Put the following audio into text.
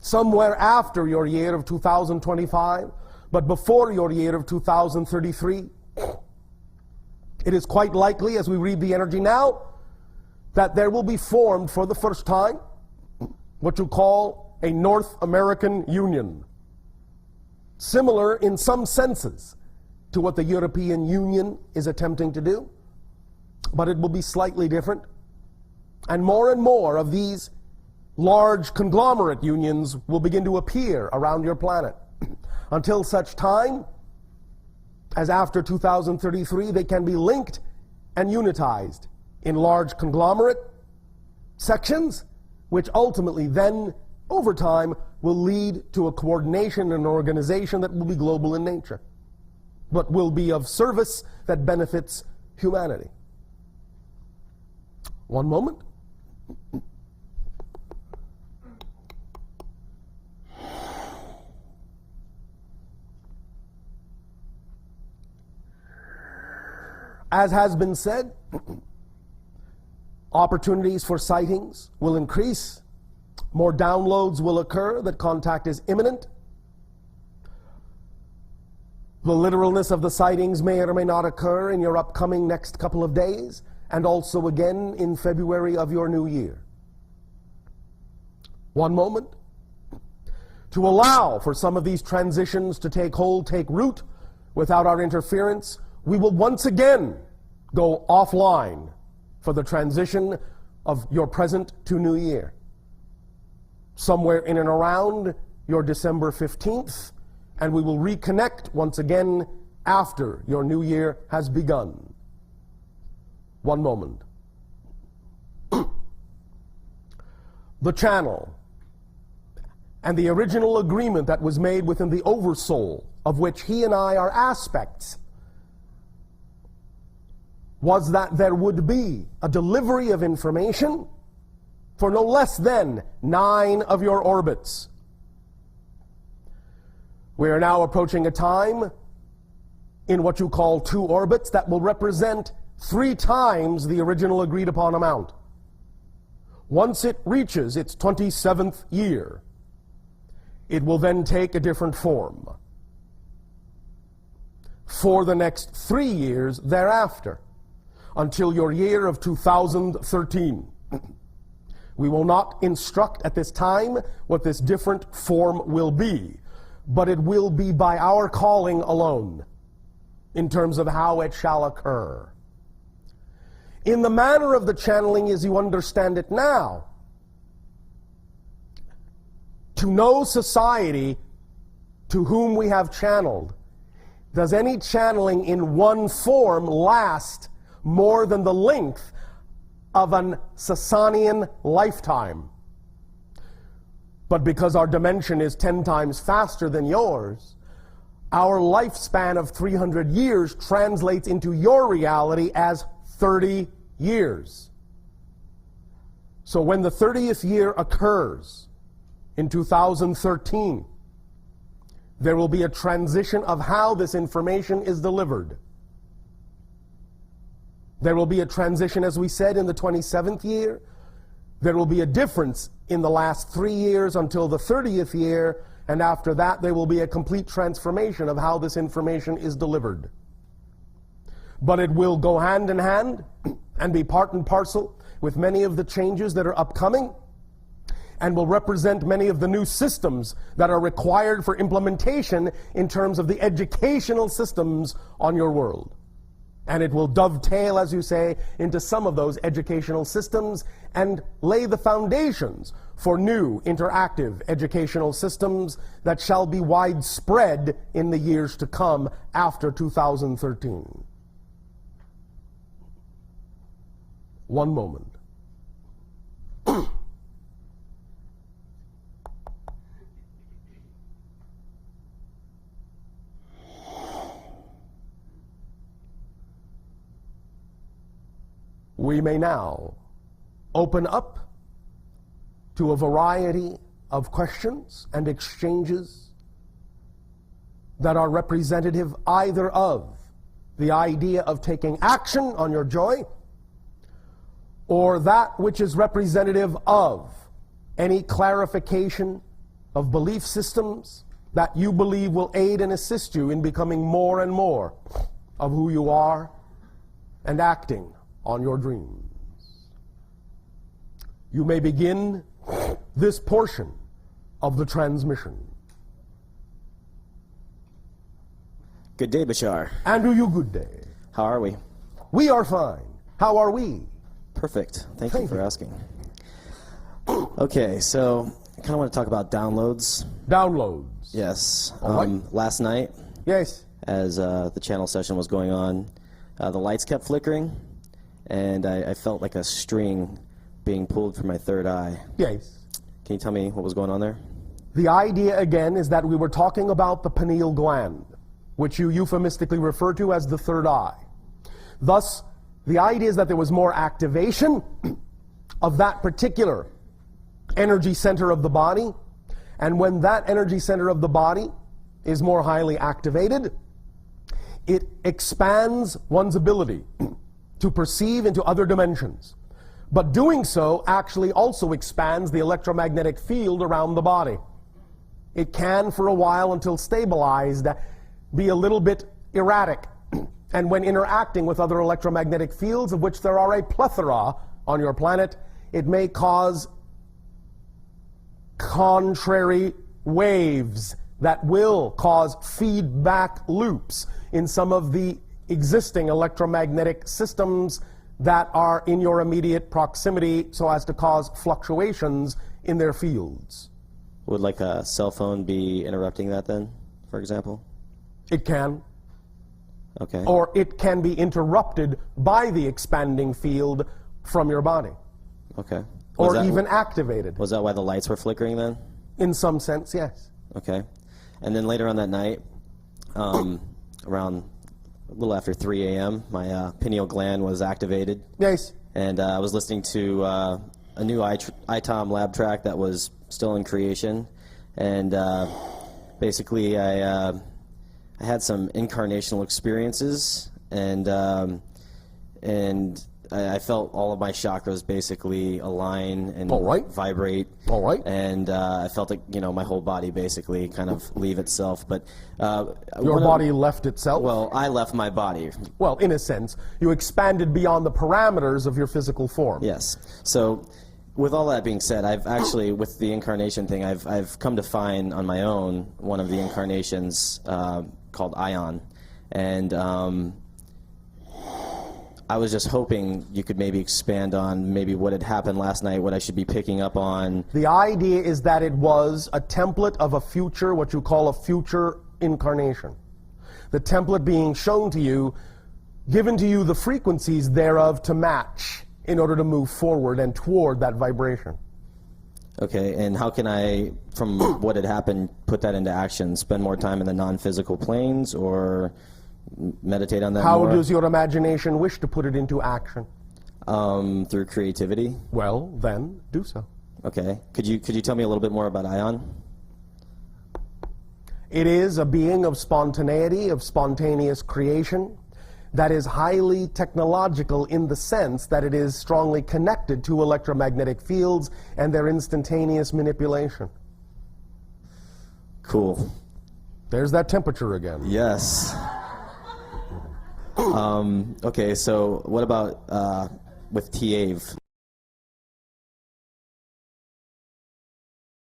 somewhere after your year of 2025, but before your year of 2033. It is quite likely, as we read the energy now, that there will be formed for the first time what you call a North American Union, similar in some senses to what the European Union is attempting to do, but it will be slightly different. And more of these large conglomerate unions will begin to appear around your planet until such time as after 2033 they can be linked and unitized in large conglomerate sections, which ultimately then, over time, will lead to a coordination and organization that will be global in nature, but will be of service that benefits humanity. One moment. As has been said, opportunities for sightings will increase. More downloads will occur, that contact is imminent. The literalness of the sightings may or may not occur in your upcoming next couple of days, and also again in February of your new year. One moment. To allow for some of these transitions to take hold, take root, without our interference, we will once again go offline for the transition of your present to new year. Somewhere in and around your December 15th, and we will reconnect once again after your new year has begun. One moment. The channel and the original agreement that was made within the oversoul, of which he and I are aspects, was that there would be a delivery of information for no less than 9 of your orbits. We are now approaching a time in what you call 2 orbits that will represent 3 times the original agreed upon amount. Once it reaches its 27th year, it will then take a different form. For the next 3 years thereafter, until your year of 2013. We will not instruct at this time what this different form will be, but it will be by our calling alone, in terms of how it shall occur. In the manner of the channeling as you understand it now, to no society to whom we have channeled does any channeling in one form last more than the length of an Sasanian lifetime. But because our dimension is 10 times faster than yours, our lifespan of 300 years translates into your reality as 30 years. So when the 30th year occurs in 2013, there will be a transition of how this information is delivered. There will be a transition, as we said, in the 27th year. There will be a difference in the last 3 years until the 30th year, and after that there will be a complete transformation of how this information is delivered. But it will go hand in hand and be part and parcel with many of the changes that are upcoming, and will represent many of the new systems that are required for implementation in terms of the educational systems on your world. And it will dovetail, as you say, into some of those educational systems and lay the foundations for new interactive educational systems that shall be widespread in the years to come after 2013. One moment. We may now open up to a variety of questions and exchanges that are representative either of the idea of taking action on your joy, or that which is representative of any clarification of belief systems that you believe will aid and assist you in becoming more and more of who you are and acting on your dreams. You may begin this portion of the transmission. Good day, Bashar. And to you, good day. How are we? We are fine. How are we? Perfect. Thank you for asking. Okay, so I kind of want to talk about downloads. Downloads. Yes. All right. Last night, Yes. as the channel session was going on, the lights kept flickering, and I felt like a string being pulled from my third eye. Yes. Can you tell me what was going on there? The idea, again, is that we were talking about the pineal gland, which you euphemistically refer to as the third eye. Thus, the idea is that there was more activation of that particular energy center of the body, and when that energy center of the body is more highly activated, it expands one's ability to perceive into other dimensions. But doing so actually also expands the electromagnetic field around the body. It can, for a while until stabilized, be a little bit erratic. And when interacting with other electromagnetic fields, of which there are a plethora on your planet, it may cause contrary waves that will cause feedback loops in some of the existing electromagnetic systems that are in your immediate proximity, so as to cause fluctuations in their fields. Would like a cell phone be interrupting that then, for example? It can. Okay. Or it can be interrupted by the expanding field from your body. Okay. Or even activated. Was that why the lights were flickering then? In some sense, yes. Okay. And then later on that night, around a little after 3 a.m., my pineal gland was activated. Yes. And I was listening to a new iTom lab track that was still in creation. And basically I had some incarnational experiences, and I felt all of my chakras basically align and vibrate. All right. And I felt like, my whole body basically kind of leave itself. But your body left itself? Well, I left my body. Well, in a sense, you expanded beyond the parameters of your physical form. Yes. So, with all that being said, I've actually, with the incarnation thing, I've come to find on my own one of the incarnations called Ion, and I was just hoping you could maybe expand on maybe what had happened last night, what I should be picking up on. The idea is that it was a template of a future, what you call a future incarnation. The template being shown to you, given to you the frequencies thereof to match in order to move forward and toward that vibration. Okay, and how can I, from what had happened, put that into action? Spend more time in the non-physical planes, or meditate on that more? How does your imagination wish to put it into action? Through creativity. Well, then, do so. Okay. Could you tell me a little bit more about Ion? It is a being of spontaneity, of spontaneous creation, that is highly technological in the sense that it is strongly connected to electromagnetic fields and their instantaneous manipulation. Cool. There's that temperature again. Yes. Okay, so what about with TAVE?